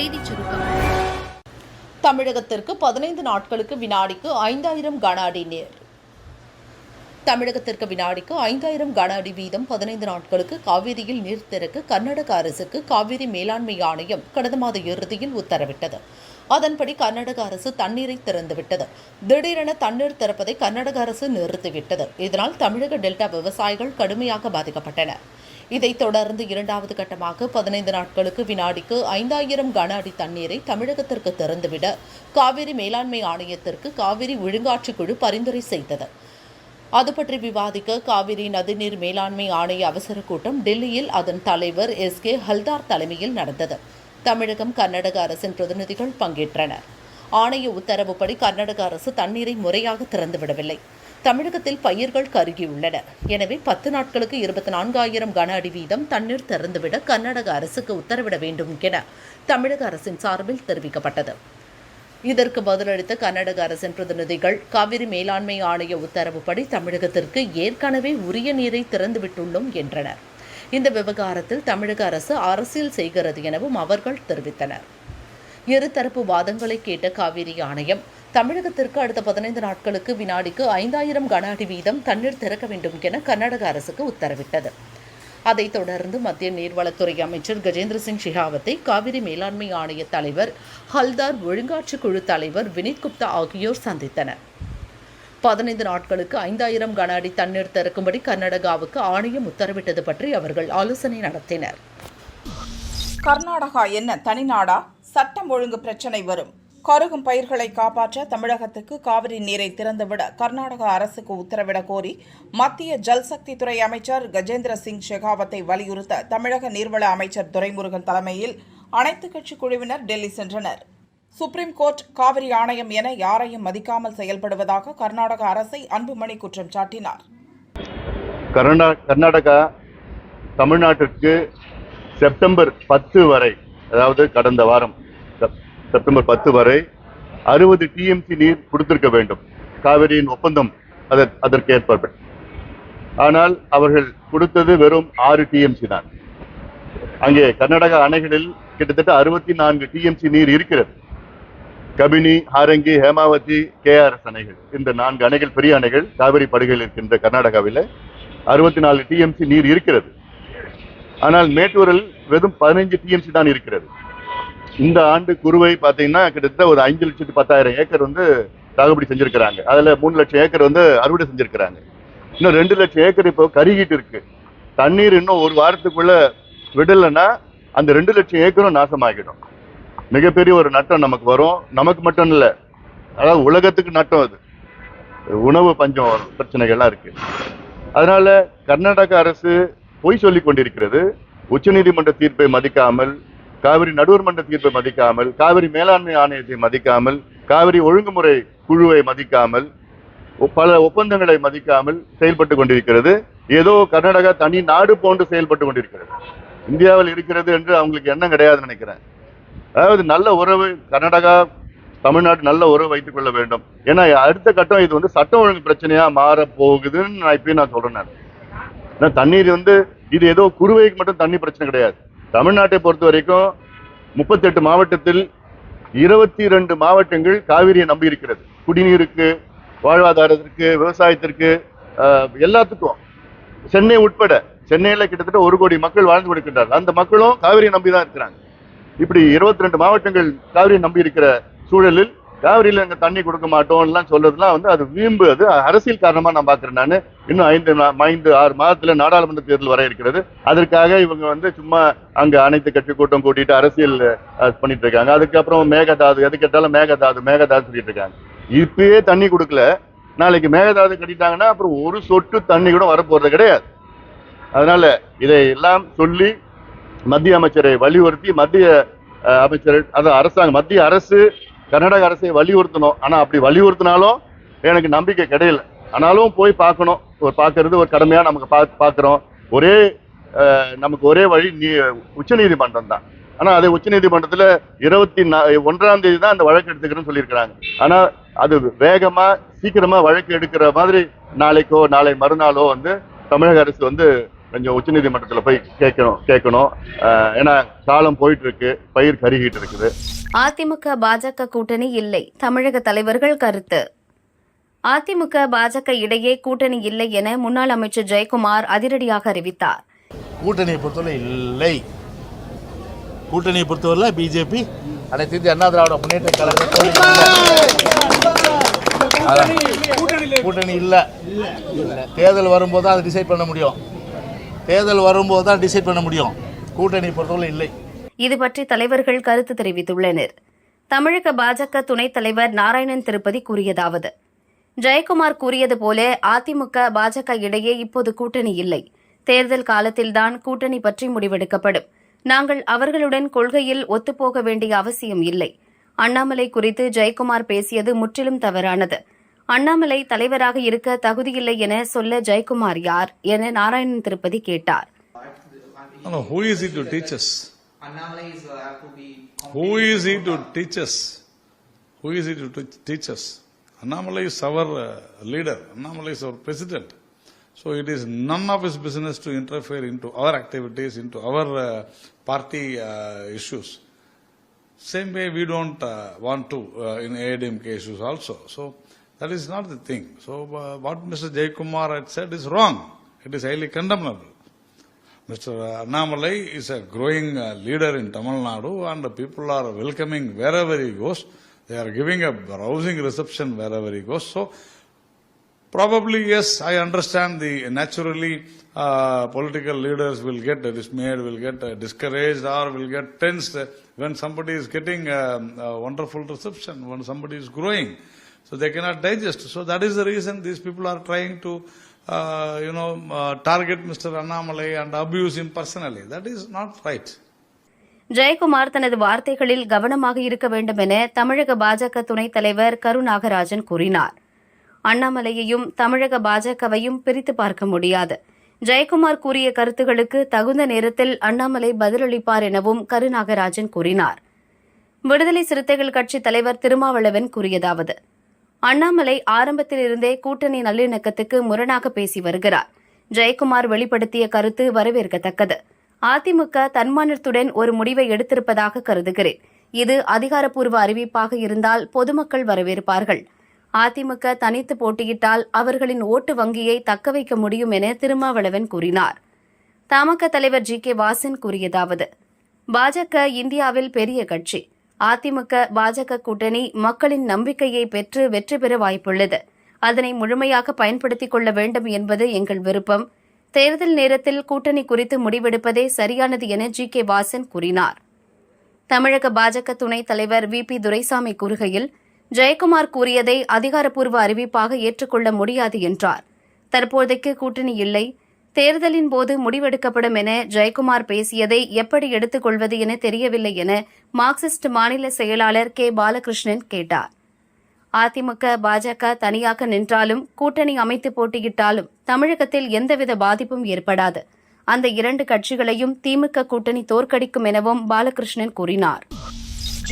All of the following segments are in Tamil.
செய்திச் சுருக்கம். தமிழகத்திற்கு 15 நாட்களுக்கு வினாடிக்கு 5000 கன அடி நீர். தமிழகத்திற்கு வினாடிக்கு 5000 கன அடி வீதம் 15 நாட்களுக்கு காவிரியில் நீர் திறக்க கர்நாடக அரசுக்கு காவிரி மேலாண்மை ஆணையம் கடந்த மாத இறுதியில் உத்தரவிட்டது. அதன்படி கர்நாடக அரசு தண்ணீரை திறந்துவிட்டது. திடீரென தண்ணீர் திறப்பதை கர்நாடக அரசு நிறுத்திவிட்டது. இதனால் தமிழக டெல்டா விவசாயிகள் கடுமையாக பாதிக்கப்பட்டனர். இதைத் தொடர்ந்து இரண்டாவது கட்டமாக 15 நாட்களுக்கு வினாடிக்கு 5000 கன அடி தண்ணீரை தமிழகத்திற்கு திறந்துவிட காவிரி மேலாண்மை ஆணையத்திற்கு காவிரி ஒழுங்காற்றுக் குழு பரிந்துரை செய்தது. அது பற்றி விவாதிக்க காவிரி நதிநீர் மேலாண்மை ஆணைய அவசர கூட்டம் டெல்லியில் அதன் தலைவர் SK ஹல்தார் தலைமையில் நடந்தது. தமிழகம் கர்நாடக அரசின் பிரதிநிதிகள் பங்கேற்றனர். ஆணைய உத்தரவுப்படி கர்நாடக அரசு தண்ணீரை முறையாக திறந்துவிடவில்லை. தமிழகத்தில் பயிர்கள் கருகியுள்ளன. எனவே 10 நாட்களுக்கு 24000 கன அடி வீதம் தண்ணீர் திறந்துவிட கர்நாடக அரசுக்கு உத்தரவிட வேண்டும் என தமிழக அரசின் சார்பில் தெரிவிக்கப்பட்டது. இதற்கு பதிலளித்த கர்நாடக அரசின் பிரதிநிதிகள் காவிரி மேலாண்மை ஆணைய உத்தரவுப்படி தமிழகத்திற்கு ஏற்கனவே உரிய நீரை திறந்துவிட்டுள்ளோம் என்றனர். இந்த விவகாரத்தில் தமிழக அரசு அரசியல் செய்கிறது எனவும் அவர்கள் தெரிவித்தனர். இருதரப்பு வாதங்களை கேட்ட காவிரி ஆணையம் தமிழகத்திற்கு அடுத்த 15 நாட்களுக்கு வினாடிக்கு 5000 கன அடி வீதம் தண்ணீர் திறக்க வேண்டும் என கர்நாடக அரசுக்கு உத்தரவிட்டது. அதைத் தொடர்ந்து மத்திய நீர்வளத்துறை அமைச்சர் கஜேந்திர சிங் ஷெகாவத்தை காவிரி மேலாண்மை ஆணைய தலைவர் ஹல்தார் ஒழுங்காற்று குழு தலைவர் வினித் குப்தா ஆகியோர் சந்தித்தனர். 15 நாட்களுக்கு 5000 கன அடி தண்ணீர் திறக்கும்படி கர்நாடகாவுக்கு ஆணையம் உத்தரவிட்டது பற்றி அவர்கள் ஆலோசனை நடத்தினர். கர்நாடகா என்ன தனிநாடா? சட்டம் ஒழுங்கு பிரச்சினை வரும். கருகும் பயிர்களை காப்பாற்ற தமிழகத்துக்கு காவிரி நீரை திறந்துவிட கர்நாடக அரசுக்கு உத்தரவிடக் கோரி மத்திய ஜல்சக்தி துறை அமைச்சர் கஜேந்திர சிங் ஷெகாவத்தை வலியுறுத்த தமிழக நீர்வள அமைச்சர் துரைமுருகன் தலைமையில் அனைத்துக் கட்சி குழுவினர் டெல்லி சென்றனர். சுப்ரீம் கோர்ட் காவிரி ஆணையம் என யாரையும் மதிக்காமல் செயல்படுவதாக கர்நாடக அரசை அன்புமணி குற்றம் சாட்டினார். கர்நாடகா தமிழ்நாட்டிற்கு செப்டம்பர் 10 வரை, அதாவது கடந்த வாரம் செப்டம்பர் 10 வரை 60 TMC நீர் கொடுத்திருக்க வேண்டும். காவிரியின் ஒப்பந்தம் அதற்கேற்ப. ஆனால் அவர்கள் கொடுத்தது வெறும் 6 TMC தான். அங்கே கர்நாடக அணைகளில் கிட்டத்தட்ட 64 TMC நீர் இருக்கிறது. கபினி, ஹாரங்கி, ஹேமாவதி, KRS அணைகள், இந்த 4 அணைகள் பெரிய அணைகள் காவிரி படுகையில் இருக்கின்ற கர்நாடகாவில் 64 TMC நீர் இருக்கிறது. ஆனால் மேட்டூரில் வெறும் 15 TMC தான் இருக்கிறது. இந்த ஆண்டு குறுவை பார்த்தீங்கன்னா கிட்டத்தட்ட ஒரு 5,10,000 ஏக்கர் சாகுபடி செஞ்சிருக்கிறாங்க. அதுல 3 லட்சம் ஏக்கர் அறுவடை செஞ்சிருக்கிறாங்க. இன்னும் 2 லட்சம் ஏக்கர் இப்போ கருகிட்டு இருக்கு. தண்ணீர் இன்னும் ஒரு வாரத்துக்குள்ள விடலைன்னா அந்த 2 லட்சம் ஏக்கரும் நாசமாகிடும். மிகப்பெரிய ஒரு நட்டம் நமக்கு வரும். நமக்கு மட்டும் இல்லை, அதாவது உலகத்துக்கு நட்டம். அது உணவு பஞ்சம் பிரச்சனைகள்லாம் இருக்கு. அதனால கர்நாடக அரசு பொய் சொல்லிக் கொண்டிருக்கிறது. உச்சநீதிமன்ற தீர்ப்பை மதிக்காமல், காவிரி நடுவர் மன்ற தீர்ப்பை மதிக்காமல், காவிரி மேலாண்மை ஆணையத்தை மதிக்காமல், காவிரி ஒழுங்குமுறை குழுவை மதிக்காமல், பல ஒப்பந்தங்களை மதிக்காமல் செயல்பட்டு கொண்டிருக்கிறது. ஏதோ கர்நாடகா தனி நாடு போன்று செயல்பட்டு கொண்டிருக்கிறது. இந்தியாவில் இருக்கிறது என்று அவங்களுக்கு எண்ணம் கிடையாதுன்னு நினைக்கிறேன். அதாவது நல்ல உறவு, கர்நாடகா தமிழ்நாடு நல்ல உறவு வைத்துக் கொள்ள வேண்டும். ஏன்னா அடுத்த கட்டம் இது சட்டம் ஒழுங்கு பிரச்சனையா மாற போகுதுன்னு நான் இப்பயும் நான் சொல்றேன். தண்ணீர் இது ஏதோ குறுவைக்கு மட்டும் தண்ணி பிரச்சனை கிடையாது. தமிழ்நாட்டை பொறுத்த வரைக்கும் 38 மாவட்டத்தில் 22 மாவட்டங்கள் காவிரியை நம்பி இருக்கிறது. குடிநீருக்கு, வாழ்வாதாரத்திற்கு, விவசாயத்திற்கு, எல்லாத்துக்கும். சென்னை உட்பட, சென்னையில கிட்டத்தட்ட 1 கோடி மக்கள் வாழ்ந்து கொடுக்கின்றார்கள். அந்த மக்களும் காவிரியை நம்பி தான் இருக்கிறாங்க. இப்படி 22 மாவட்டங்கள் காவிரியை நம்பி இருக்கிற சூழலில் காவிரியில் எங்க தண்ணி கொடுக்க மாட்டோம் எல்லாம் சொல்றதுலாம் அது வீம்பு. அது அரசியல் காரணமா நான் பாக்குறேன். நான் இன்னும் 5-6 மாதத்துல நாடாளுமன்ற தேர்தல் வர இருக்கிறது. அதற்காக இவங்க சும்மா அங்க அனைத்து கட்சி கூட்டம் கூட்டிட்டு அரசியல் பண்ணிட்டு இருக்காங்க. அதுக்கப்புறம் மேகதாது, எது கேட்டாலும் மேகதாது சொல்லிட்டு இருக்காங்க. இப்பயே தண்ணி கொடுக்கல, நாளைக்கு மேகதாது கட்டிட்டாங்கன்னா அப்புறம் ஒரு சொட்டு தண்ணி கூட வரப்போறது கிடையாது. அதனால இதை எல்லாம் சொல்லி மத்திய அமைச்சரை வலியுறுத்தி, மத்திய அமைச்சர், அதாவது அரசாங்கம், மத்திய அரசு கர்நாடக அரசை வலியுறுத்தணும். ஆனா அப்படி வலியுறுத்தினாலும் எனக்கு நம்பிக்கை கிடையல. ஆனாலும் போய் பார்க்கணும். பார்க்கறது ஒரு கடமையா நமக்கு பார்க்கிறோம். நமக்கு ஒரே வழி உச்ச நீதிமன்றம் தான். ஆனா அது உச்ச நீதிமன்றத்துல 21ஆம் தேதி தான் அந்த வழக்கு எடுத்துக்கிறேன்னு சொல்லியிருக்கிறாங்க. ஆனா அது வேகமா சீக்கிரமா வழக்கு எடுக்கிற மாதிரி நாளைக்கோ நாளை மறுநாளோ தமிழக அரசு கொஞ்சம் உச்சநீதிமன்றத்தில் போய் கேட்கணும். ஏன்னா காலம் போயிட்டு இருக்கு, பயிர் கருகிட்டு இருக்குது. அதிமுக பாஜக கூட்டணி இல்லை, தமிழக தலைவர்கள் கருத்து. அதிமுக பாஜக இடையே கூட்டணி இல்லை என முன்னாள் அமைச்சர் ஜெயக்குமார் அதிரடியாக அறிவித்தார். கூட்டணியை பொறுத்தவரை இல்லை. கூட்டணியை பொறுத்தவரை பிஜேபி, அனைத்து இந்திய அண்ணா திராவிட முன்னேற்ற கழகம் கூட்டணி இல்லை. தேர்தல் வரும்போது தான் அதை டிசைட் பண்ண முடியும். கூட்டணி பொறுத்தவரை இல்லை. இது பற்றி தலைவர்கள் கருத்து தெரிவித்துள்ளனர். தமிழக பாஜக துணைத் தலைவர் நாராயணன் திருப்பதி கூறியதாவது: ஜெயக்குமார் கூறியது போல அதிமுக பாஜக இடையே இப்போது கூட்டணி இல்லை. தேர்தல் காலத்தில்தான் கூட்டணி பற்றி முடிவெடுக்கப்படும். நாங்கள் அவர்களுடன் கொள்கையில் ஒத்துப்போக வேண்டிய அவசியம் இல்லை. அண்ணாமலை குறித்து ஜெயக்குமார் பேசியது முற்றிலும் தவறானது. அண்ணாமலை தலைவராக இருக்க தகுதியில்லை என சொல்ல ஜெயக்குமார் யார் என நாராயணன் திருப்பதி கேட்டார். Who is he to teach us? Who is he to teach us? Annamalai is our leader. Annamalai is our president. So it is none of his business to interfere into our activities, into our party issues. Same way we don't want to in ADMK issues also. So that is not the thing. So what Mr. Jayakumar had said is wrong. It is highly condemnable. Mr. Annamalai is a growing leader in Tamil Nadu, and the people are welcoming wherever he goes. They are giving a rousing reception wherever he goes. So probably, yes, I understand naturally political leaders will get dismayed, will get discouraged, or will get tensed when somebody is getting a wonderful reception, when somebody is growing. So they cannot digest. So that is the reason these people are trying to target Mr. Annamalai and abuse him personally. That is not right. Jayakumar தனது வார்த்தைகளில் கவனமாக இருக்க வேண்டும் என தமிழக பாஜக துணைத் தலைவர் கருநாகராஜன் கூறினார். அண்ணாமலையையும் தமிழக பாஜகவையும் பிரித்து பார்க்க முடியாது. ஜெயக்குமார் கூறிய கருத்துகளுக்கு தகுந்த நேரத்தில் அண்ணாமலை பதிலளிப்பார் எனவும் கருநாகராஜன் கூறினார். விடுதலை சிறுத்தைகள் கட்சித் தலைவர் திருமாவளவன் கூறியதாவது: அண்ணாமலை ஆரம்பத்திலிருந்தே கூட்டணி நல்லிணக்கத்துக்கு முரணாக பேசி வருகிறார். ஜெயக்குமார் வெளிப்படுத்திய கருத்து வரவேற்கத்தக்கது. அதிமுக தன்மானத்துடன் ஒரு முடிவை எடுத்திருப்பதாக கருதுகிறேன். இது அதிகாரப்பூர்வ அறிவிப்பாக இருந்தால் பொதுமக்கள் வரவேற்பார்கள். அதிமுக தனித்து போட்டியிட்டால் அவர்களின் ஓட்டு வங்கியை தக்கவைக்க முடியும் என திருமாவளவன் கூறினார். தமாக தலைவர் ஜி.கே. வாசன் கூறியதாவது: பாஜக இந்தியாவில் பெரிய கட்சி. அதிமுக பாஜக கூட்டணி மக்களின் நம்பிக்கையை பெற்று வெற்றி பெற வாய்ப்புள்ளது. அதனை முழுமையாக பயன்படுத்திக் கொள்ள வேண்டும் என்பது எங்கள் விருப்பம். தேர்தல் நேரத்தில் கூட்டணி குறித்து முடிவெடுப்பதே சரியானது என ஜி.கே. வாசன் கூறினார். தமிழக பாஜக துணைத் தலைவர் வி.பி. துரைசாமி கூறுகையில், ஜெயக்குமார் கூறியதை அதிகாரப்பூர்வ அறிவிப்பாக ஏற்றுக்கொள்ள முடியாது என்றார். தற்போதைக்கு கூட்டணி இல்லை, தேர்தலின் போது முடிவெடுக்கப்படும் என ஜெயக்குமார் பேசியதை எப்படி எடுத்துக் கொள்வது என தெரியவில்லை என மார்க்சிஸ்ட் மாநில செயலாளர் கே. பாலகிருஷ்ணன் கேட்டார். அதிமுக பாஜக தனியாக நின்றாலும் கூட்டணி அமைத்து போட்டியிட்டாலும் தமிழகத்தில் எந்தவித பாதிப்பும் ஏற்படாது. அந்த இரண்டு கட்சிகளையும் திமுக கூட்டணி தோற்கடிக்கும் எனவும் பாலகிருஷ்ணன் கூறினார்.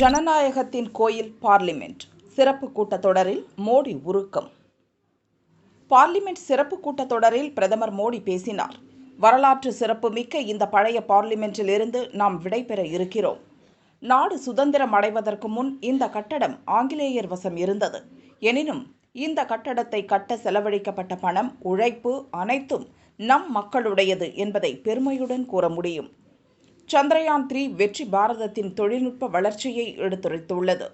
ஜனநாயகத்தின் கோயில் பார்லிமெண்ட் சிறப்பு கூட்டத்தொடரில் மோடி உருக்கம். பார்லிமெண்ட் சிறப்பு கூட்டத்தொடரில் பிரதமர் மோடி பேசினார். வரலாற்று சிறப்புமிக்க இந்த பழைய பார்லிமெண்டில் இருந்து நாம் விடைபெற இருக்கிறோம். நாடு சுதந்திரம் அடைவதற்கு முன் இந்த கட்டடம் ஆங்கிலேயர் வசம் இருந்தது. எனினும் இந்த கட்டடத்தை கட்ட செலவழிக்கப்பட்ட பணம், உழைப்பு அனைத்தும் நம் மக்களுடையது என்பதை பெருமையுடன் கூற முடியும். சந்திரயான் 3 வெற்றி பாரதத்தின் தொழில்நுட்ப வளர்ச்சியை எடுத்துரைத்துள்ளது.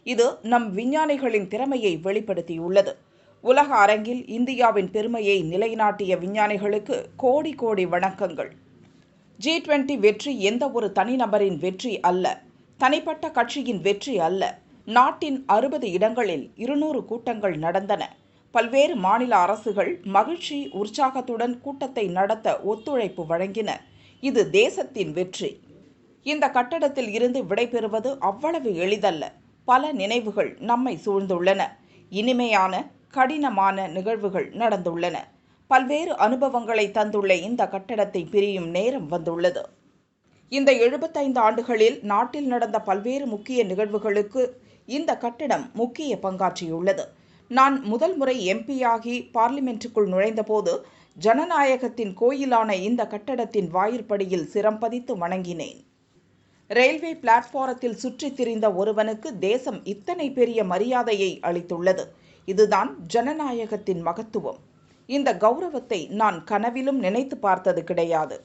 இது நம் விஞ்ஞானிகளின் திறமையை வெளிப்படுத்தியுள்ளது. உலக அரங்கில் இந்தியாவின் பெருமையை நிலைநாட்டிய விஞ்ஞானிகளுக்கு கோடி கோடி வணக்கங்கள். G20 வெற்றி எந்த ஒரு தனிநபரின் வெற்றி அல்ல, தனிப்பட்ட கட்சியின் வெற்றி அல்ல. நாட்டின் 60 இடங்களில் 200 கூட்டங்கள் நடந்தன. பல்வேறு மாநில அரசுகள் மகிழ்ச்சி உற்சாகத்துடன் கூட்டத்தை நடத்த ஒத்துழைப்பு வழங்கின. இது தேசத்தின் வெற்றி. இந்த கட்டடத்தில் இருந்து விடைபெறுவது அவ்வளவு எளிதல்ல. பல நினைவுகள் நம்மை சூழ்ந்துள்ளன. இனிமையான கடினமான நிகழ்வுகள் நடந்துள்ளன. பல்வேறு அனுபவங்களை தந்துள்ள இந்த கட்டடத்தை பிரியும் நேரம் வந்துள்ளது. இந்த 75 ஆண்டுகளில் நாட்டில் நடந்த பல்வேறு முக்கிய நிகழ்வுகளுக்கு இந்த கட்டடம் முக்கிய பங்காற்றியுள்ளது. நான் முதல் முறை எம்பியாகி பார்லிமெண்ட்டுக்குள் நுழைந்தபோது ஜனநாயகத்தின் கோயிலான இந்த கட்டடத்தின் வாயிற்படியில் சிரம் பதித்து வணங்கினேன். ரயில்வே பிளாட்பாரத்தில் சுற்றித் திரிந்த ஒருவனுக்கு தேசம் இத்தனை பெரிய மரியாதையை அளித்துள்ளது. இதுதான் ஜனநாயகத்தின் மகத்துவம். இந்த கௌரவத்தை நான் கனவிலும் நினைத்து பார்த்தது கிடையாது.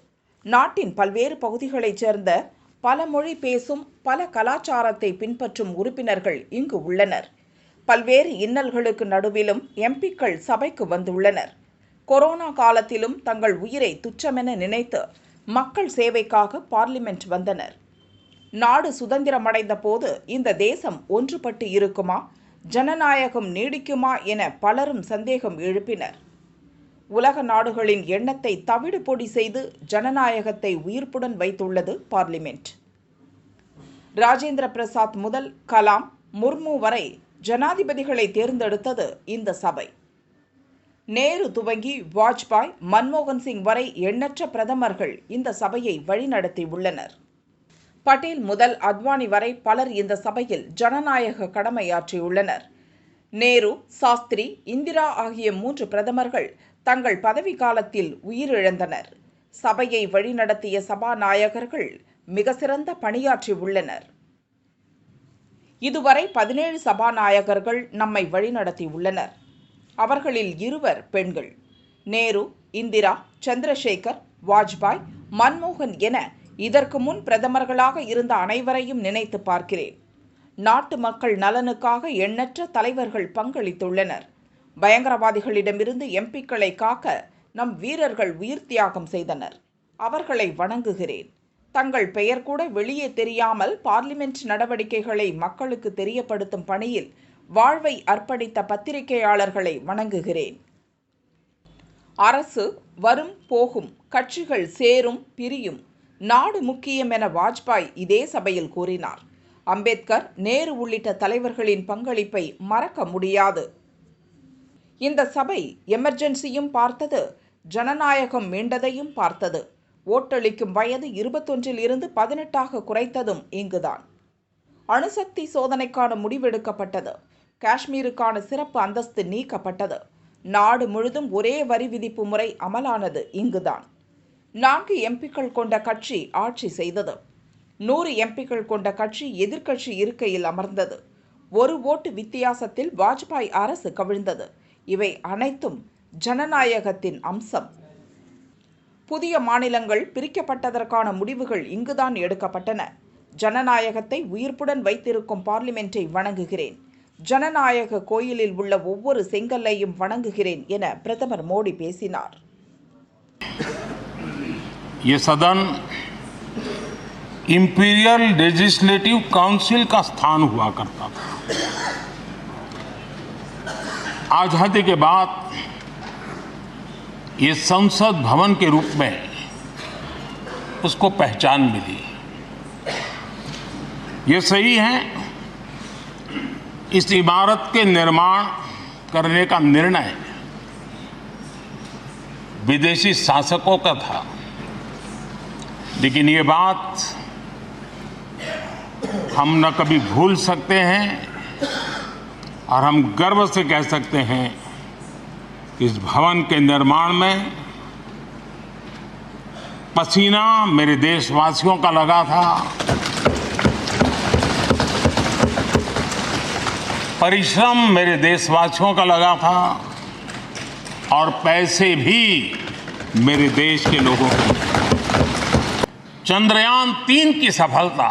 நாட்டின் பல்வேறு பகுதிகளைச் சேர்ந்த பல மொழி பேசும், பல கலாச்சாரத்தை பின்பற்றும் உறுப்பினர்கள் இங்கு உள்ளனர். பல்வேறு இன்னல்களுக்கு நடுவிலும் எம்பிக்கள் சபைக்கு வந்துள்ளனர். கொரோனா காலத்திலும் தங்கள் உயிரை துச்சமென நினைத்து மக்கள் சேவைக்காக பார்லிமெண்ட் வந்தனர். நாடு சுதந்திரமடைந்த போது இந்த தேசம் ஒன்றுபட்டு இருக்குமா, ஜனநாயகம் நீடிக்குமா என பலரும் சந்தேகம் எழுப்பினர். உலக நாடுகளின் எண்ணத்தை தவிடு பொடி செய்து ஜனநாயகத்தை உயிர்ப்புடன் வைத்துள்ளது பார்லிமெண்ட். ராஜேந்திர பிரசாத் முதல் கலாம், முர்மு வரை ஜனாதிபதிகளை தேர்ந்தெடுத்தது இந்த சபை. நேரு துவங்கி வாஜ்பாய், மன்மோகன் சிங் வரை எண்ணற்ற பிரதமர்கள் இந்த சபையை வழிநடத்தியுள்ளனர். பட்டேல் முதல் அத்வானி வரை பலர் இந்த சபையில் ஜனநாயக கடமையாற்றியுள்ளனர். நேரு, சாஸ்திரி, இந்திரா ஆகிய 3 பிரதமர்கள் தங்கள் பதவி காலத்தில் உயிரிழந்தனர். சபையை வழிநடத்திய சபாநாயகர்கள் மிக சிறந்த பணியாற்றியுள்ளனர். இதுவரை 17 சபாநாயகர்கள் நம்மை வழிநடத்தியுள்ளனர். அவர்களில் 2 பெண்கள். நேரு, இந்திரா, சந்திரசேகர், வாஜ்பாய், மன்மோகன் என இதற்கு முன் பிரதமர்களாக இருந்த அனைவரையும் நினைத்து பார்க்கிறேன். நாட்டு மக்கள் நலனுக்காக எண்ணற்ற தலைவர்கள் பங்களித்துள்ளனர். பயங்கரவாதிகளிடமிருந்து எம்பிக்களை காக்க நம் வீரர்கள் உயிர் தியாகம் செய்தனர். அவர்களை வணங்குகிறேன். தங்கள் பெயர் கூட வெளியே தெரியாமல் பார்லிமெண்ட் நடவடிக்கைகளை மக்களுக்கு தெரியப்படுத்தும் பணியில் வாழ்வை அர்ப்பணித்த பத்திரிகையாளர்களை வணங்குகிறேன். அரசு வரும் போகும், கட்சிகள் சேரும் பிரியும், நாடு முக்கியம் என வாஜ்பாய் இதே சபையில் கூறினார். அம்பேத்கர், நேரு உள்ளிட்ட தலைவர்களின் பங்களிப்பை மறக்க முடியாது. இந்த சபை எமர்ஜென்சியும் பார்த்தது, ஜனநாயகம் மீண்டதையும் பார்த்தது. ஓட்டளிக்கும் வயது 21 இருந்து 18 குறைத்ததும் இங்குதான். அணுசக்தி சோதனைக்கான முடிவெடுக்கப்பட்டது. காஷ்மீருக்கான சிறப்பு அந்தஸ்து நீக்கப்பட்டது. நாடு முழுதும் ஒரே வரி விதிப்பு முறை அமலானது இங்குதான். 4 எம்பிக்கள் கொண்ட கட்சி ஆட்சி செய்தது. 100 எம்பிக்கள் கொண்ட கட்சி எதிர்க்கட்சி இருக்கையில் அமர்ந்தது. 1 ஓட்டு வித்தியாசத்தில் வாஜ்பாய் அரசு கவிழ்ந்தது. இவை அனைத்தும் ஜனநாயகத்தின் அம்சம். புதிய மாநிலங்கள் பிரிக்கப்பட்டதற்கான முடிவுகள் இங்குதான் எடுக்கப்பட்டன. ஜனநாயகத்தை உயிர்ப்புடன் வைத்திருக்கும் பார்லிமெண்டை வணங்குகிறேன். ஜனநாயக கோயிலில் உள்ள ஒவ்வொரு செங்கல்லையும் வணங்குகிறேன் என பிரதமர் மோடி பேசினார். ये सदन इंपीरियल लेजिस्लेटिव काउंसिल का स्थान हुआ करता था। आजादी के बाद ये संसद भवन के रूप में उसको पहचान मिली। ये सही है, इस इमारत के निर्माण करने का निर्णय विदेशी शासकों का था, लेकिन ये बात हम न कभी भूल सकते हैं और हम गर्व से कह सकते हैं कि इस भवन के निर्माण में पसीना मेरे देशवासियों का लगा था, परिश्रम मेरे देशवासियों का लगा था और पैसे भी मेरे देश के लोगों के। चंद्रयान 3 की सफलता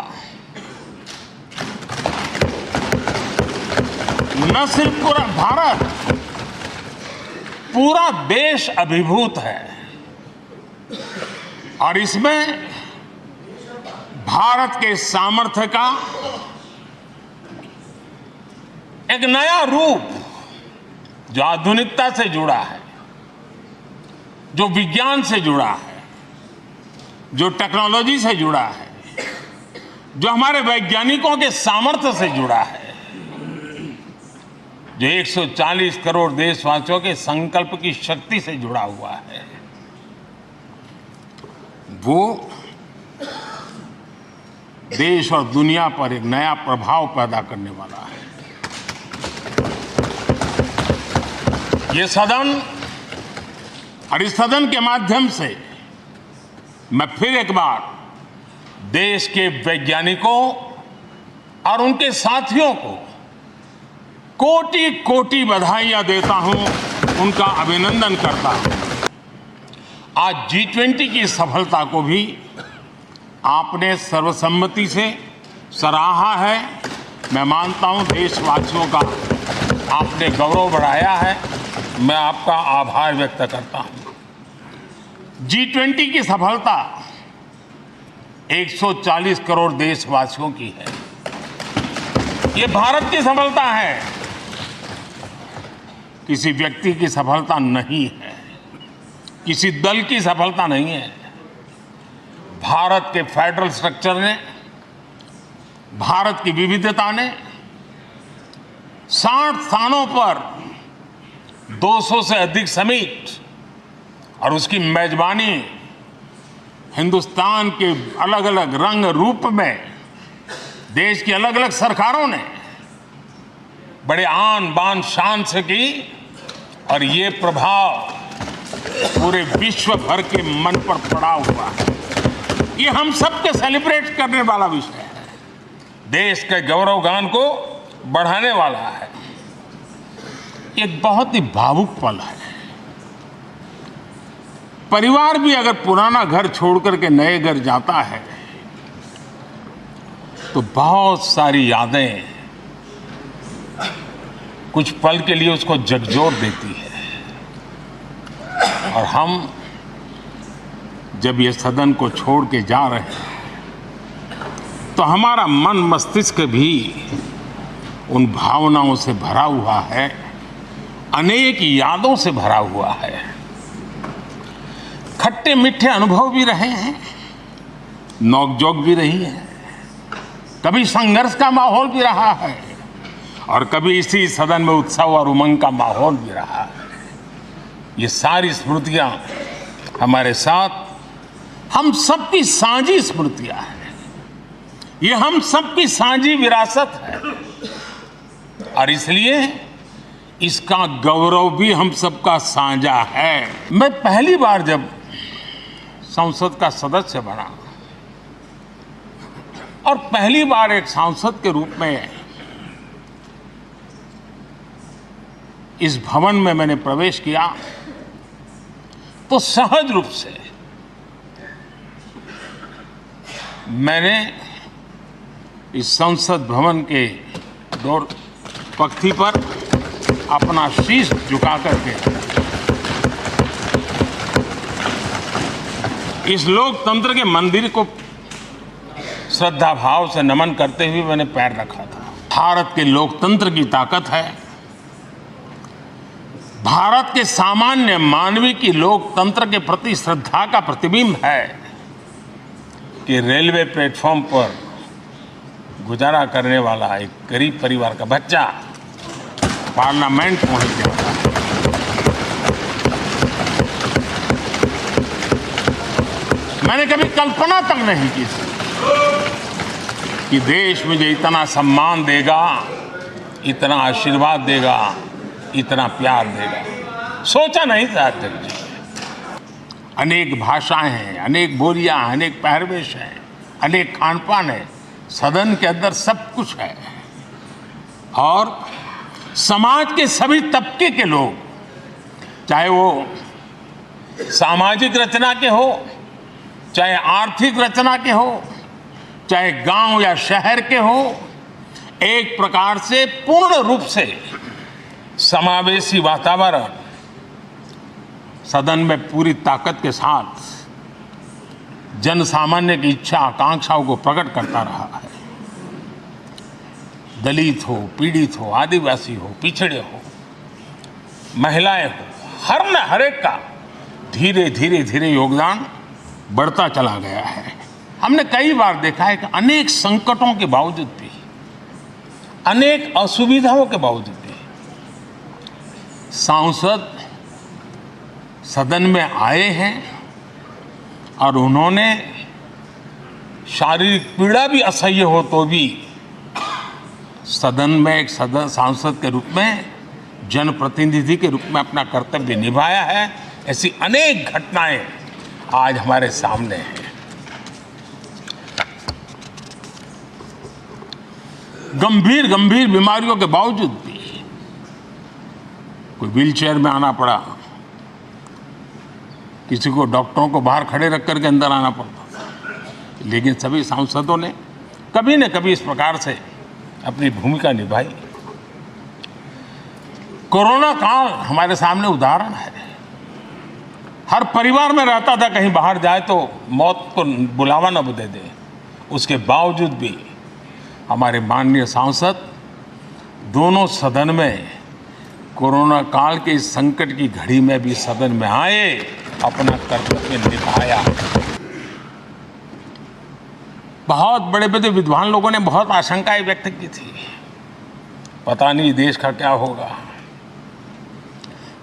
न सिर्फ पूरा भारत, पूरा देश अभिभूत है और इसमें भारत के सामर्थ्य का एक नया रूप जो आधुनिकता से जुड़ा है, जो विज्ञान से जुड़ा है, जो टेक्नोलॉजी से जुड़ा है, जो हमारे वैज्ञानिकों के सामर्थ्य से जुड़ा है, जो 140 करोड़ देशवासियों के संकल्प की शक्ति से जुड़ा हुआ है, वो देश और दुनिया पर एक नया प्रभाव पैदा करने वाला है। ये सदन और इस सदन के माध्यम से मैं फिर एक बार देश के वैज्ञानिकों और उनके साथियों को कोटि कोटि बधाइयां देता हूं, उनका अभिनंदन करता हूं। आज G20 की सफलता को भी आपने सर्वसम्मति से सराहा है। मैं मानता हूं देशवासियों का आपने गौरव बढ़ाया है। मैं आपका आभार व्यक्त करता हूं। G20 की सफलता 140 करोड़ देशवासियों की है। ये भारत की सफलता है, किसी व्यक्ति की सफलता नहीं है, किसी दल की सफलता नहीं है। भारत के फेडरल स्ट्रक्चर ने, भारत की विविधता ने 60 स्थानों पर 200 से अधिक समिट और उसकी मेजबानी हिंदुस्तान के अलग अलग रंग रूप में देश की अलग अलग सरकारों ने बड़े आन बान शान से की और ये प्रभाव पूरे विश्व भर के मन पर पड़ा हुआ है। ये हम सबके सेलिब्रेट करने वाला विषय है, देश के गौरवगान को बढ़ाने वाला है। एक बहुत ही भावुक पल है। परिवार भी अगर पुराना घर छोड़कर के नए घर जाता है तो बहुत सारी यादें कुछ पल के लिए उसको झकझोर देती है। और हम जब ये सदन को छोड़ के जा रहे हैं तो हमारा मन मस्तिष्क भी उन भावनाओं से भरा हुआ है, अनेक यादों से भरा हुआ है। खट्टे मीठे अनुभव भी रहे हैं, नोकझोंक भी रही है, कभी संघर्ष का माहौल भी रहा है और कभी इसी सदन में उत्सव और उमंग का माहौल भी रहा है। ये सारी स्मृतियां हमारे साथ, हम सबकी साझी स्मृतियां हैं, ये हम सबकी साझी विरासत है और इसलिए इसका गौरव भी हम सबका साझा है। मैं पहली बार जब संसद का सदस्य बना और पहली बार एक सांसद के रूप में इस भवन में मैंने प्रवेश किया तो सहज रूप से मैंने इस संसद भवन के डोर पक्ति पर अपना शीश झुका करके इस लोकतंत्र के मंदिर को श्रद्धा भाव से नमन करते हुए मैंने पैर रखा था। भारत के लोकतंत्र की ताकत है, भारत के सामान्य मानवी की लोकतंत्र के प्रति श्रद्धा का प्रतिबिंब है कि रेलवे प्लेटफॉर्म पर गुजारा करने वाला एक गरीब परिवार का बच्चा पार्लियामेंट पहुंच गया। मैंने कभी कल्पना तक नहीं की कि देश मुझे इतना सम्मान देगा, इतना आशीर्वाद देगा, इतना प्यार देगा। सोचा नहीं था अध्यक्ष जी। अनेक भाषाएं हैं, अनेक बोलियां, अनेक पहरवेश हैं, अनेक खान पान है, सदन के अंदर सब कुछ है और समाज के सभी तबके के लोग, चाहे वो सामाजिक रचना के हो, चाहे आर्थिक रचना के हो, चाहे गांव या शहर के हो, एक प्रकार से पूर्ण रूप से समावेशी वातावरण सदन में पूरी ताकत के साथ जन सामान्य की इच्छा आकांक्षाओं को प्रकट करता रहा है। दलित हो, पीड़ित हो, आदिवासी हो, पिछड़े हो, महिलाएं हो, हर न हर एक का धीरे धीरे धीरे योगदान बढ़ता चला गया है। हमने कई बार देखा है कि अनेक संकटों के बावजूद भी, अनेक असुविधाओं के बावजूद भी सांसद सदन में आए हैं और उन्होंने शारीरिक पीड़ा भी असह्य हो तो भी सदन में एक सांसद के रूप में, जनप्रतिनिधि के रूप में अपना कर्तव्य निभाया है। ऐसी अनेक घटनाएं आज हमारे सामने हैं। गंभीर गंभीर बीमारियों के बावजूद भी कोई व्हीलचेयर में आना पड़ा, किसी को डॉक्टरों को बाहर खड़े रख करके अंदर आना पड़ता, लेकिन सभी सांसदों ने कभी न कभी इस प्रकार से अपनी भूमिका निभाई। कोरोना काल हमारे सामने उदाहरण है। हर परिवार में रहता था कहीं बाहर जाए तो मौत को बुलावा न दे दे, उसके बावजूद भी हमारे माननीय सांसद दोनों सदन में कोरोना काल के इस संकट की घड़ी में भी सदन में आए, अपना कर्तव्य निभाया। बहुत बड़े बड़े विद्वान लोगों ने बहुत आशंकाएं व्यक्त की थी, पता नहीं देश का क्या होगा,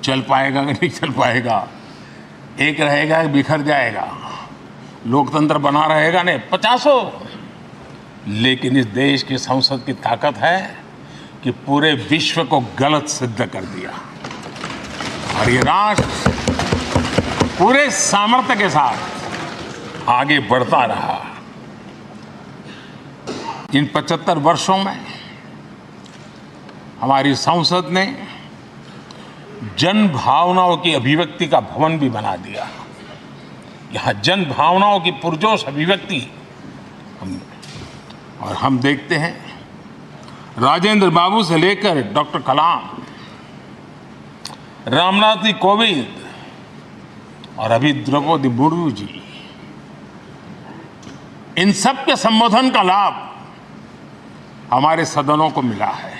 चल पाएगा कि नहीं चल पाएगा, एक रहेगा कि बिखर जाएगा, लोकतंत्र बना रहेगा नहीं, 50। लेकिन इस देश की संसद की ताकत है कि पूरे विश्व को गलत सिद्ध कर दिया और ये राष्ट्र पूरे सामर्थ्य के साथ आगे बढ़ता रहा। इन 75 वर्षों में हमारी संसद ने जन भावनाओं की अभिव्यक्ति का भवन भी बना दिया। यहाँ जन भावनाओं की पुरजोश अभिव्यक्ति और हम देखते हैं राजेंद्र बाबू से लेकर डॉक्टर कलाम, रामनाथ जी कोविंद और अभी द्रौपदी मुर्मू जी, इन सब के संबोधन का लाभ हमारे सदनों को मिला है,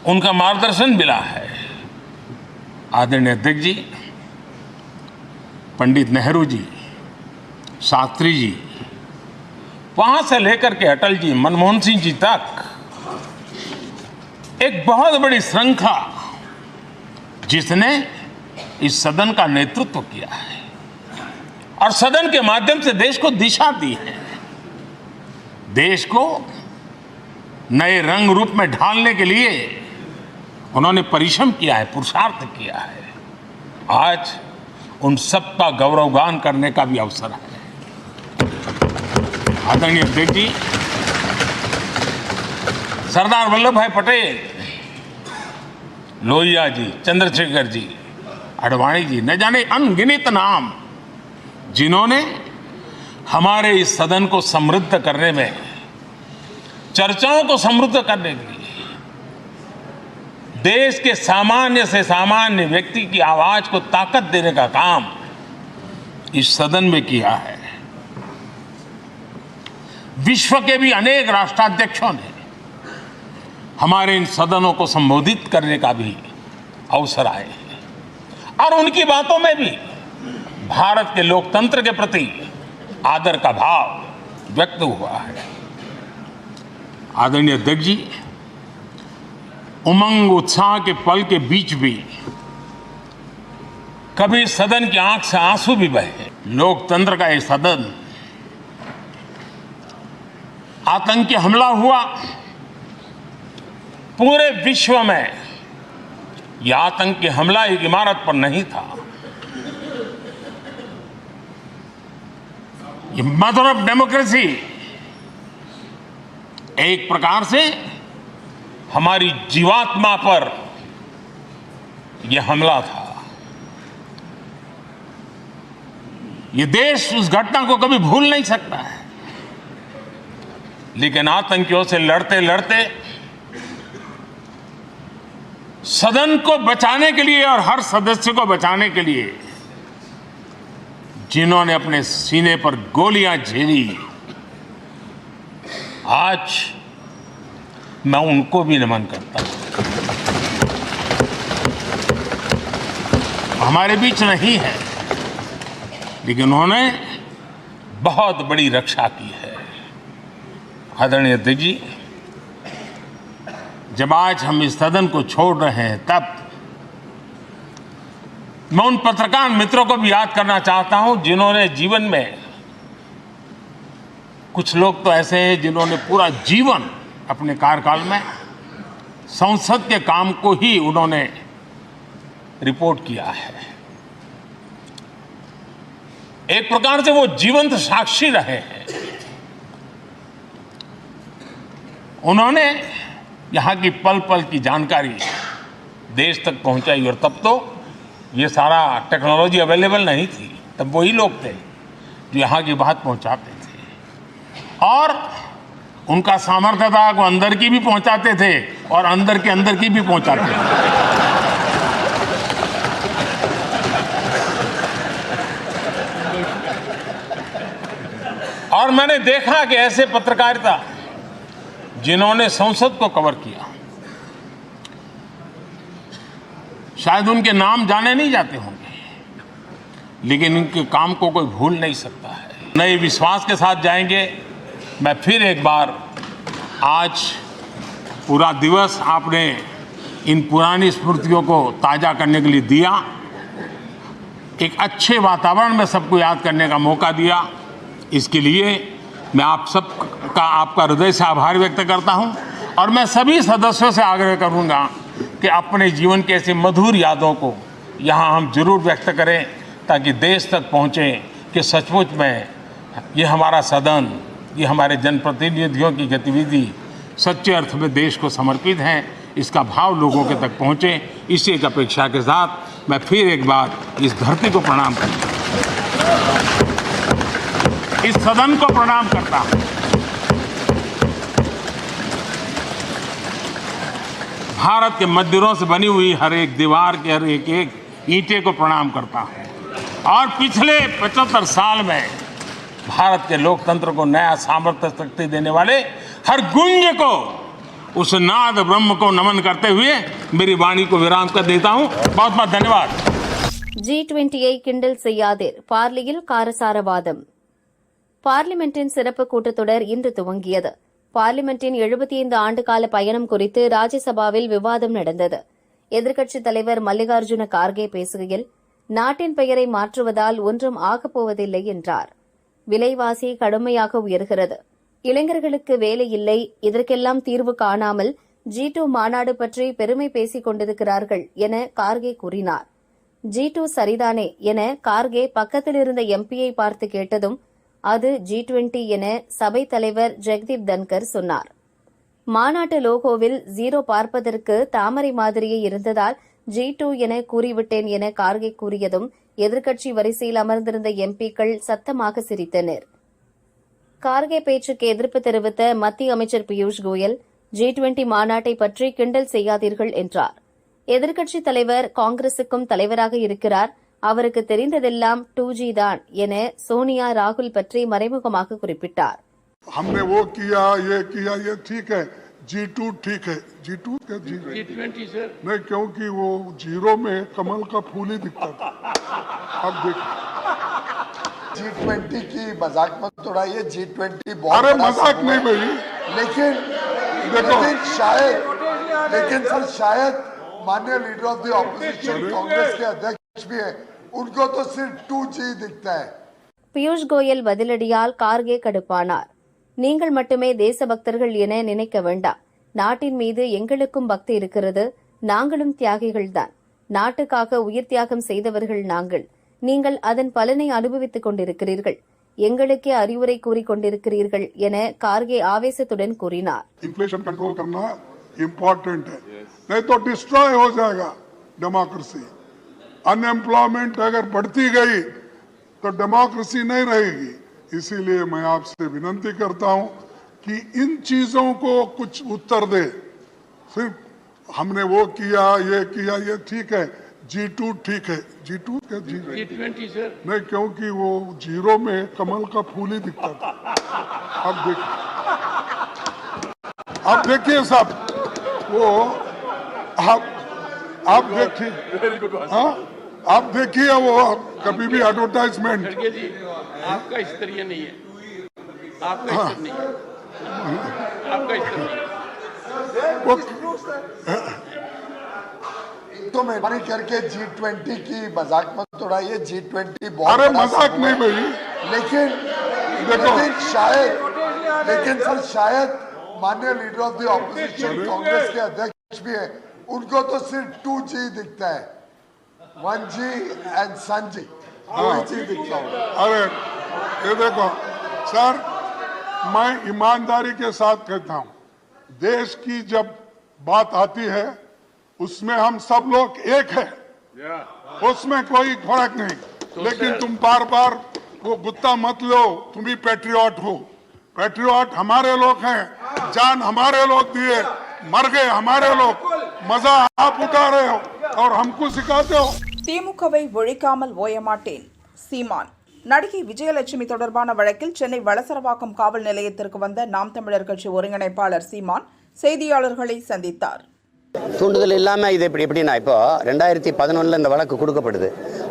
उनका मार्गदर्शन मिला है। आदरणीय अध्यक्ष जी, पंडित नेहरू जी, शास्त्री जी, वहां से लेकर के अटल जी, मनमोहन सिंह जी तक एक बहुत बड़ी श्रृंखला जिसने इस सदन का नेतृत्व किया है और सदन के माध्यम से देश को दिशा दी है, देश को नए रंग रूप में ढालने के लिए उन्होंने परिश्रम किया है, पुरुषार्थ किया है। आज उन सब का गौरवगान करने का भी अवसर है। आदरणीय अध्यक्ष जी, सरदार वल्लभ भाई पटेल, लोहिया जी, चंद्रशेखर जी, आडवाणी जी, न जाने अनगिनत नाम, जिन्होंने हमारे इस सदन को समृद्ध करने में, चर्चाओं को समृद्ध करने के लिए, देश के सामान्य से सामान्य व्यक्ति की आवाज को ताकत देने का काम इस सदन में किया है। विश्व के भी अनेक राष्ट्राध्यक्षों ने हमारे इन सदनों को संबोधित करने का भी अवसर आए हैं और उनकी बातों में भी भारत के लोकतंत्र के प्रति आदर का भाव व्यक्त हुआ है। आदरणीय अध्यक्ष जी, उमंग उत्साह के पल के बीच भी कभी सदन की आंख से आंसू भी बहे। लोकतंत्र का ये सदन, आतंकी हमला हुआ, पूरे विश्व में यह आतंकी हमला एक इमारत पर नहीं था, ये मदर ऑफ डेमोक्रेसी एक प्रकार से हमारी जीवात्मा पर यह हमला था। ये देश उस घटना को कभी भूल नहीं सकता है, लेकिन आतंकियों से लड़ते लड़ते सदन को बचाने के लिए और हर सदस्य को बचाने के लिए जिन्होंने अपने सीने पर गोलियां झेली, आज मैं उनको भी नमन करता हूं। हमारे बीच नहीं है, लेकिन उन्होंने बहुत बड़ी रक्षा की है। आदरणीय अध्यक्ष जी, जब आज हम इस सदन को छोड़ रहे हैं, तब मैं उन पत्रकार मित्रों को भी याद करना चाहता हूं जिन्होंने जीवन में, कुछ लोग तो ऐसे हैं जिन्होंने पूरा जीवन अपने कार्यकाल में संसद के काम को ही उन्होंने रिपोर्ट किया है। एक प्रकार से वो जीवंत साक्षी रहे हैं। उन्होंने यहाँ की पल पल की जानकारी देश तक पहुंचाई, और तब तो ये सारा टेक्नोलॉजी अवेलेबल नहीं थी। तब वही लोग थे जो यहाँ की बात पहुंचाते थे, और उनका सामर्थ्य था वो अंदर की भी पहुंचाते थे और अंदर की भी पहुंचाते थे। और मैंने देखा कि ऐसे पत्रकारिता जिन्होंने संसद को कवर किया, शायद उनके नाम जाने नहीं जाते होंगे, लेकिन उनके काम को कोई भूल नहीं सकता है। नए विश्वास के साथ जाएंगे। मैं फिर एक बार, आज पूरा दिवस आपने इन पुरानी स्मृतियों को ताज़ा करने के लिए दिया, एक अच्छे वातावरण में सबको याद करने का मौका दिया। इसके लिए मैं आप सब का, आपका हृदय से आभार व्यक्त करता हूं, और मैं सभी सदस्यों से आग्रह करूंगा कि अपने जीवन के ऐसे मधुर यादों को यहां हम जरूर व्यक्त करें, ताकि देश तक पहुंचे कि सचमुच में ये हमारा सदन, ये हमारे जनप्रतिनिधियों की गतिविधि सच्चे अर्थ में देश को समर्पित हैं, इसका भाव लोगों के तक पहुंचे। इसी एक अपेक्षा के साथ मैं फिर एक बार इस धरती को प्रणाम करता हूं, इस सदन को प्रणाम करता हूं, भारत के मंदिरों से बनी हुई हर एक दीवार के हर एक ईंटे को प्रणाम करता हूं, और पिछले 75 साल में भारत के लोकतंत्र को नया सामर्थ्य शक्ति देने वाले हर गुंज को, उस नाद ब्रह्म को नमन करते हुए मेरी वाणी को विराम कर देता हूं। बहुत बहुत धन्यवाद। G20 கிண்டல் செய்யாதீர், பார்லியில் காரசாரவாதம். பார்லிமெண்டின் சிறப்பு கூட்டத்தொடர் இன்று துவங்கியது. பார்லிமெண்டின் 75 ஆண்டுகால பயணம் குறித்து ராஜ்யசபாவில் விவாதம் நடந்தது. எதிர்க்கட்சித் தலைவர் மல்லிகார்ஜுன கார்கே பேசுகையில், நாட்டின் பெயரை மாற்றுவதால் ஒன்றும் ஆகப்போவதில்லை என்றார். விலைவாசி கடுமையாக உயர்கிறது, இளைஞர்களுக்கு வேலை இல்லை, இதற்கெல்லாம் தீர்வு காணாமல் G2 மாநாடு பற்றி பெருமை பேசிக் கொண்டிருக்கிறார்கள் என கார்கே கூறினார். G2 சரிதானே என கார்கே பக்கத்தில் இருந்த எம்பியை பார்த்து கேட்டதும் அது G20 என சபைத் தலைவர் ஜெகதீப் தன்கர் சொன்னார். மாநாட்டு லோகோவில் 0 பார்ப்பதற்கு தாமரை மாதிரியே இருந்ததால் G2 என கூறிவிட்டேன் என கார்கே கூறியதும் எதிர்க்கட்சி வரிசையில் அமர்ந்திருந்த எம்பிக்கள் சத்தமாக சிரித்தனர். கார்கே பேச்சுக்கு எதிர்ப்பு தெரிவித்த மத்திய அமைச்சர் பியூஷ் கோயல், G20 மாநாட்டை பற்றி கிண்டல் செய்யாதீர்கள் என்றார். எதிர்க்கட்சித் தலைவர் காங்கிரசுக்கும் தலைவராக இருக்கிறார், அவருக்கு தெரிந்ததெல்லாம் 2G தான் என சோனியா ராகுல் பற்றி மறைமுகமாக குறிப்பிட்டார். हमने वो किया ये ठीक है, G2 ठीक है, G2 क्या G20 सर नहीं, क्योंकि वो जीरो में कमल का फूल ही दिखता था। अब देखिए G20 की मजाक मत उड़ाइए, G20 बहुत अरे मजाक नहीं भाई, लेकिन सर शायद माननीय leader of the opposition Congress के अध्यक्ष भी है, उनको तो सिर्फ 2G दिखता है. பியூஷ் கோயல் பதிலடியால் கார்கே கடுப்பானார். நீங்கள் மட்டுமே தேசபக்தர்கள் என நினைக்க வேண்டாம், நாட்டின் மீது எங்களுக்கும் பக்தி இருக்கிறது, நாங்களும் தியாகிகள்தான், நாட்டுக்காக உயிர் தியாகம் செய்தவர்கள் நாங்கள், நீங்கள் அதன் பலனை அனுபவித்துக் கொண்டிருக்கிறீர்கள், எங்களுக்கே அறிவுரை கூறிக் கொண்டிருக்கிறீர்கள் என கார்கே ஆவேசத்துடன் கூறினார். इन्फ्लेशन कंट्रोल करना इम्पोर्टेंट है, नहीं तो डिस्ट्रॉय हो जाएगा डेमोक्रेसी। अनएम्प्लॉयमेंट अगर बढ़ती गई तो डेमोक्रेसी नहीं रहेगी। इसीलिए मैं आपसे विनती करता हूं कि इन चीजों को कुछ उत्तर दे। सिर्फ हमने वो किया ये ठीक है, G2 ठीक है, G2 क्या G20 सर नहीं, क्योंकि वो जीरो में कमल का फूल ही दिखता था। अब देखिए साहब, वो आप देखिए, हाँ आप देखिए, वो कभी भी एडवर्टाइजमेंट आपका स्तरीय नहीं है, आपका स्तर नहीं है, आपका स्तर नहीं है। तो मेहरबानी करके G20 की मजाक मत उड़ाइए, G20 बहुत अरे मजाक नहीं भाई, लेकिन सर शायद माननीय leader of the opposition Congress के अध्यक्ष भी है, उनको तो सिर्फ 2G दिखता है, 1G एंड सनजी। वही चीज दिखाओ। अरे ये देखो सर, मैं ईमानदारी के साथ कहता हूं, देश की जब बात आती है उसमें हम सब लोग एक है, उसमें कोई फर्क नहीं। लेकिन तुम बार बार वो गुत्ता मत लो, तुम भी पैट्रियट हो। पैट्रियट हमारे लोग हैं, जान हमारे लोग दिए, मर गए हमारे लोग, मजा आप उठा रहे हो और हमको सिखाते हो। திமுகவை ஒழிக்காமல் ஓயமாட்டேன் சீமான். நடிகை விஜயலட்சுமி தொடர்பான வழக்கில் சென்னை வளசரவாக்கம் காவல் நிலையத்திற்கு வந்த நாம் தமிழர் கட்சி ஒருங்கிணைப்பாளர் சீமான் செய்தியாளர்களை சந்தித்தார். தூண்டுதல் இல்லாமல் இது எப்படின்னா இப்போ 2011 இந்த வழக்கு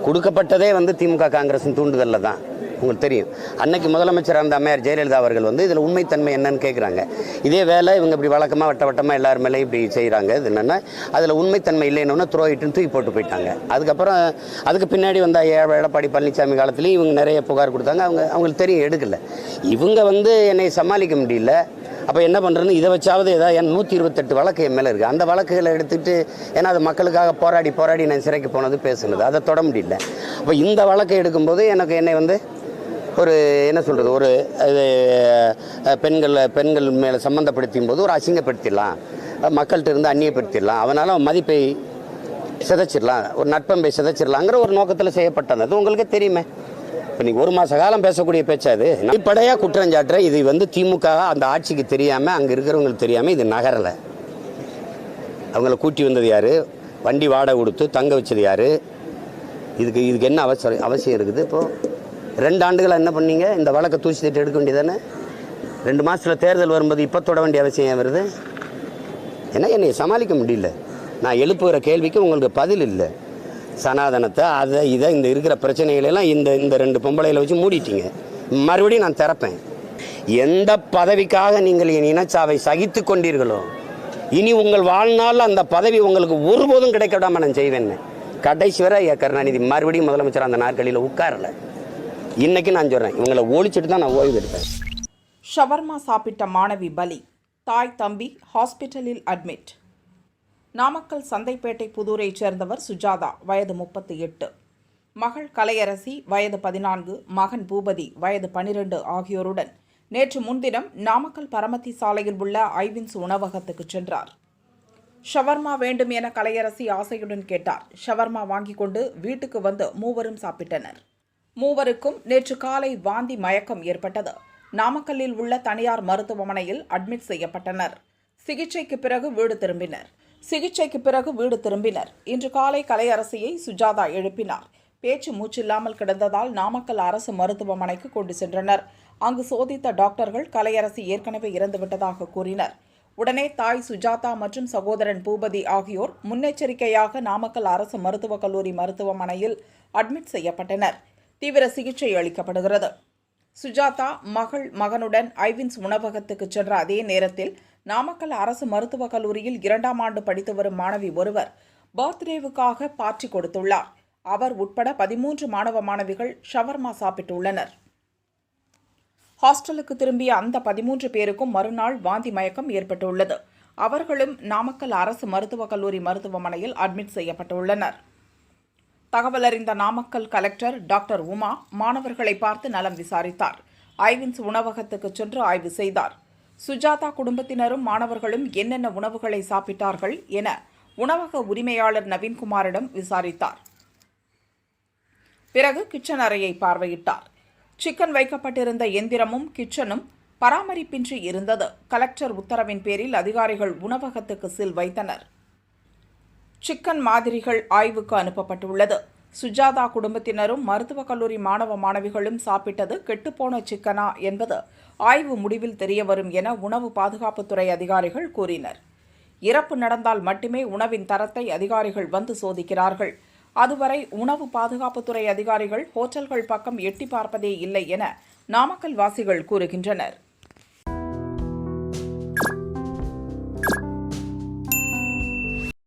கொடுக்கப்பட்டதே திமுக காங்கிரஸின் தூண்டுதலில் தான். உங்களுக்கு தெரியும், அன்னைக்கு முதலமைச்சராக இருந்த அம்மையார் ஜெயலலிதா அவர்கள் இதில் உண்மைத்தன்மை என்னன்னு கேட்குறாங்க. இதே வேலை இவங்க இப்படி வழக்கமாக வட்டமாக எல்லார் மேலேயும் இப்படி செய்கிறாங்க. இது என்னென்னா அதில் உண்மைத்தன்மை இல்லைன்னு த்ரோயிட்டுன்னு தூக்கி போட்டு போயிட்டாங்க. அதுக்கப்புறம் அதுக்கு பின்னாடி வந்த எடப்பாடி பழனிசாமி காலத்துலேயும் இவங்க நிறைய புகார் கொடுத்தாங்க. அவங்களுக்கு தெரியும் எடுக்கலை. இவங்க என்னை சமாளிக்க முடியல. அப்போ என்ன பண்ணுறதுன்னு இதை வச்சாவது ஏதாவது 128 வழக்கு என் மேலே இருக்குது. அந்த வழக்குகளை எடுத்துகிட்டு, ஏன்னா அது மக்களுக்காக போராடி நான் சிறைக்கு போனது பேசுனது, அதை தொட முடியல. அப்போ இந்த வழக்கை எடுக்கும்போது என்னை ஒரு என்ன சொல்கிறது, ஒரு பெண்கள் மேலே சம்மந்தப்படுத்தும் போது ஒரு அசிங்கப்படுத்திடலாம், மக்கள்கிட்ட இருந்து அந்நியப்படுத்திடலாம், அவனால் மதிப்பை சிதைச்சிடலாம், ஒரு நட்பம்பை சிதைச்சிடலாங்கிற ஒரு நோக்கத்தில் செய்யப்பட்டது. அது உங்களுக்கே தெரியுமே. இப்போ நீங்கள் ஒரு மாத காலம் பேசக்கூடிய பேச்சாது அடிப்படையாக குற்றஞ்சாட்டுற இது திமுக அந்த ஆட்சிக்கு தெரியாமல், அங்கே இருக்கிறவங்களுக்கு தெரியாமல் இது நகரலை. அவங்கள கூட்டி வந்தது யார், வண்டி வாடகை கொடுத்து தங்க வச்சது யார், இதுக்கு என்ன அவசியம் இருக்குது? இப்போது 2 ஆண்டுகள் என்ன பண்ணீங்க? இந்த வழக்கை தூசி தட்டு எடுக்க வேண்டியதானே? 2 மாதத்தில் தேர்தல் வரும்போது இப்போ தொட வேண்டிய அவசியம் வருது. ஏன்னா என்னை சமாளிக்க முடியல. நான் எழுப்புகிற கேள்விக்கு உங்களுக்கு பதில் இல்லை. சனாதனத்தை அதை இதை இந்த இருக்கிற பிரச்சனைகளெல்லாம் இந்த 2 பொம்பளைகளை வச்சு மூடிட்டீங்க. மறுபடியும் நான் திறப்பேன். எந்த பதவிக்காக நீங்கள் என் இனச்சாவை சகித்து கொண்டீர்களோ, இனி உங்கள் வாழ்நாளில் அந்த பதவி உங்களுக்கு ஒருபோதும் கிடைக்க விடாமல் நான் செய்வேன். கடைசி வரை கருணாநிதி மறுபடியும் முதலமைச்சர் அந்த நாற்காலியில் உட்காரல. இன்னைக்கு நான் சொல்கிறேன், இவங்களை ஒழிச்சிட்டு தான் நான் ஓய்வு எடுப்பேன். ஷவர்மா சாப்பிட்ட மாணவி பலி, தாய் தம்பி ஹாஸ்பிட்டலில் அட்மிட். நாமக்கல் சந்தைப்பேட்டை புதூரைச் சேர்ந்தவர் சுஜாதா, வயது 38, மகள் கலையரசி வயது 14, மகன் பூபதி வயது 12 ஆகியோருடன் நேற்று முன்தினம் நாமக்கல் பரமத்தி சாலையில் உள்ள ஐவின்ஸ் உணவகத்துக்கு சென்றார். ஷவர்மா வேண்டும் என கலையரசி ஆசையுடன் கேட்டார். ஷவர்மா வாங்கி கொண்டு வீட்டுக்கு வந்து மூவரும் சாப்பிட்டனர். மூவருக்கும் நேற்று காலை வாந்தி மயக்கம் ஏற்பட்டது. நாமக்கல்லில் உள்ள தனியார் மருத்துவமனையில் அட்மிட் செய்யப்பட்டனர். சிகிச்சைக்கு பிறகு வீடு திரும்பினர். இன்று காலை கலையரசியை சுஜாதா எழுப்பினார். பேச்சு மூச்சில்லாமல் கிடந்ததால் நாமக்கல் அரசு மருத்துவமனைக்கு கொண்டு சென்றனர். அங்கு சோதித்த டாக்டர்கள் கலையரசி ஏற்கனவே இறந்துவிட்டதாக கூறினர். உடனே தாய் சுஜாதா மற்றும் சகோதரன் பூபதி ஆகியோர் முன்னெச்சரிக்கையாக நாமக்கல் அரசு மருத்துவக் கல்லூரி மருத்துவமனையில் அட்மிட் செய்யப்பட்டனர். தீவிர சிகிச்சை அளிக்கப்படுகிறது. சுஜாதா மகனுடன் ஐவின்ஸ் உணவகத்துக்கு சென்ற அதே நேரத்தில் நாமக்கல் அரசு மருத்துவக் கல்லூரியில் 2ஆம் ஆண்டு படித்து வரும் மாணவி ஒருவர் பர்த்டேவுக்காக பார்ட்டி கொடுத்துள்ளார். அவர் உட்பட 13 மாணவ மாணவிகள் ஷவர்மா சாப்பிட்டுள்ளனர். ஹாஸ்டலுக்கு திரும்பிய அந்த 13 பேருக்கும் மறுநாள் வாந்தி மயக்கம் ஏற்பட்டுள்ளது. அவர்களும் நாமக்கல் அரசு மருத்துவக் கல்லூரி மருத்துவமனையில் அட்மிட் செய்யப்பட்டுள்ளனர். தகவல் அறிந்த நாமக்கல் கலெக்டர் டாக்டர் உமா மாணவர்களை பார்த்து நலம் விசாரித்தார். ஐவின்ஸ் உணவகத்துக்கு சென்று ஆய்வு செய்தார். சுஜாதா குடும்பத்தினரும் மாணவர்களும் என்னென்ன உணவுகளை சாப்பிட்டார்கள் என உணவக உரிமையாளர் நவீன்குமாரிடம் விசாரித்தார். பிறகு கிச்சன் அறையை பார்வையிட்டார். சிக்கன் வைக்கப்பட்டிருந்த எந்திரமும் கிச்சனும் பராமரிப்பின்றி இருந்தது. கலெக்டர் உத்தரவின் பேரில் அதிகாரிகள் உணவகத்துக்கு சீல் வைத்தனர். சிக்கன் மாதிரிகள் ஆய்வுக்கு அனுப்பப்பட்டுள்ளது. சுஜாதா குடும்பத்தினரும் மருத்துவக் கல்லூரி மாணவ மாணவிகளும் சாப்பிட்டது கெட்டுப்போன சிக்கனா என்பது ஆய்வு முடிவில் தெரியவரும் என உணவு பாதுகாப்புத்துறை அதிகாரிகள் கூறினர். இறப்பு நடந்தால் மட்டுமே உணவின் தரத்தை அதிகாரிகள் வந்து சோதிக்கிறார்கள். அதுவரை உணவு பாதுகாப்புத்துறை அதிகாரிகள் ஹோட்டல்கள் பக்கம் எட்டி பார்ப்பதே இல்லை என நாமக்கல் வாசிகள் கூறுகின்றனர்.